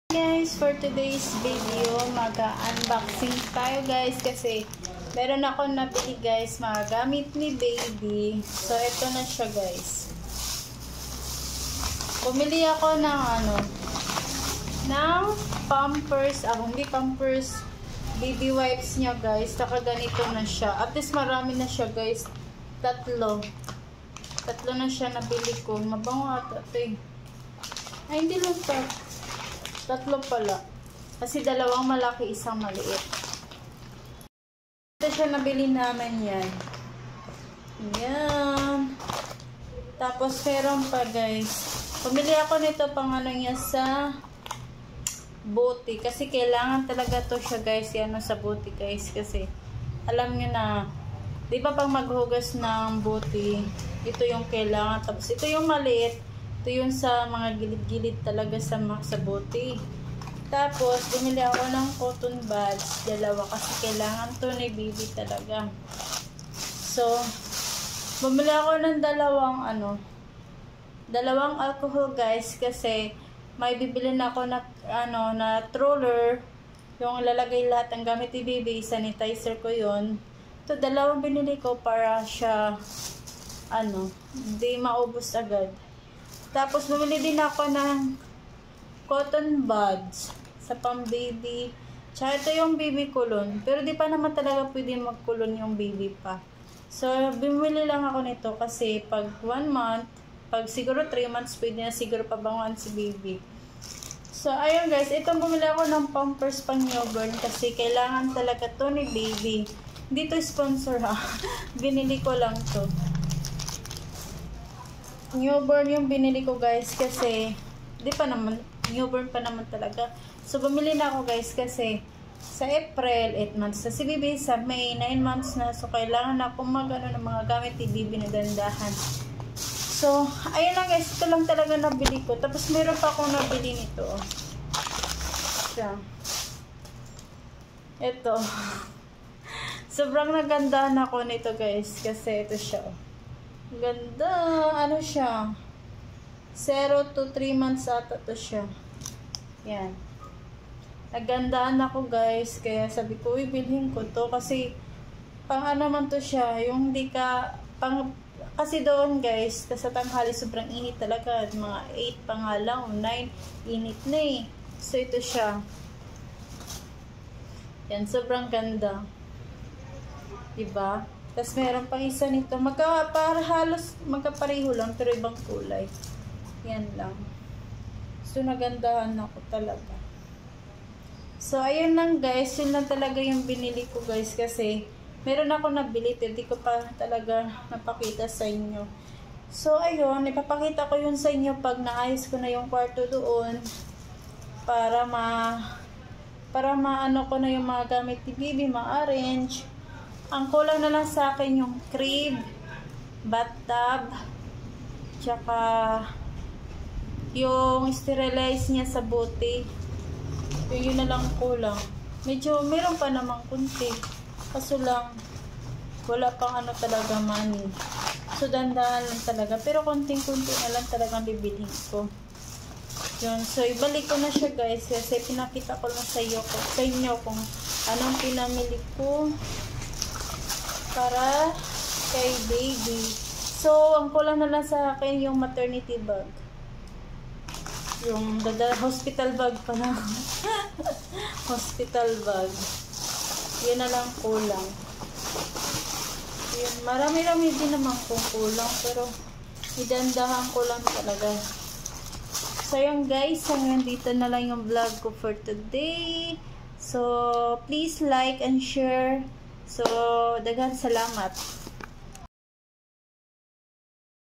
Guys, for today's video, mag-unboxing tayo guys kasi meron ako nabili guys, mga gamit ni baby. So, ito na siya guys. Pumili ako ng ng Pampers, hindi Pampers, baby wipes niya guys. Saka ganito na siya. At least marami na siya guys. Tatlo na siya nabili ko. Mabango ata ito eh. Ay, hindi lang tatlo pala. Kasi dalawang malaki, isang maliit. Ito siya nabili namin yan. Yan. Tapos meron pa guys. Pumili ako nito pang niya sa buti. Kasi kailangan talaga to siya guys. Yan sa buti guys. Kasi alam nyo na, di ba pang maghugas ng buti, ito yung kailangan. Tapos ito yung maliit. Ito yung sa mga gilid-gilid talaga sa buti. Tapos, bumili ako ng cotton buds. Dalawa kasi kailangan to ni baby talaga. So, bumili ako ng dalawang alcohol guys. Kasi, may bibili na ako na, na troller. Yung lalagay lahat ng gamit ni baby. Sanitizer ko yun. Ito, dalawang binili ko para siya, hindi maubos agad. Tapos, bumili din ako ng cotton buds sa pang baby. Tsaka ito yung baby kulon. Pero di pa naman talaga pwede magkulon yung baby pa. So, bumili lang ako nito kasi pag 1 month, pag siguro 3 months, pwede na siguro pabanguan si baby. So, ayun guys. Itong bumili ako ng Pampers pang newborn kasi kailangan talaga to ni baby. Hindi to sponsor ha. Binili ko lang to. Newborn yung binili ko guys kasi di pa naman, newborn pa naman talaga. So bumili na ako guys kasi sa April 8 months na si baby, sa May 9 months na. So kailangan na akong ng mga gamit ni baby na gandahan. So ayun lang guys, ito lang talaga nabili ko. Tapos meron pa akong nabili nito. Siya. Ito. Sobrang nagandahan ako nito guys kasi ito siya. Ganda. Ano siya? 0 to 3 months ata to siya. Yan. Nagandaan ako guys. Kaya sabi ko, bilhin ko to. Kasi, pang man to siya. Yung di ka, kasi doon guys, sa tanghali sobrang init talaga. Mga 8 pa nga lang, o 9, init na eh. So, ito siya. Yan, sobrang ganda. Diba? Tapos meron pang isa nito. Halos magkapareho lang pero ibang kulay. Yan lang. So nagandahan ako talaga. So ayun lang guys. Yun lang talaga yung binili ko guys. Kasi meron ako nabili. Hindi ko pa talaga napakita sa inyo. So ayun. Ipapakita ko yun sa inyo pag naayos ko na yung kwarto doon. Para maano ko na yung mga gamit ni baby. Ma-arrange. Ang kulang na lang sa akin yung crib, bathtub, tsaka yung sterilize niya sa buti. Yun na lang kulang. Medyo meron pa namang kunti. Kaso lang, wala pang talaga money. So, dandahan lang talaga. Pero konting-kunti na lang talagang bibilhin ko. Yun. So, ibalik ko na siya guys. Kasi pinakita ko lang sa inyo kung anong pinamili ko para kay baby. So, ang kulang na lang sa akin yung maternity bag. Yung hospital bag pa na. Hospital bag. Yun na lang kulang. Yun, marami-rami din naman kung kulang. Pero, idandahan ko lang talaga. So, yun guys. Hanggang dito na lang yung vlog ko for today. So, please like and share. So, daghang salamat.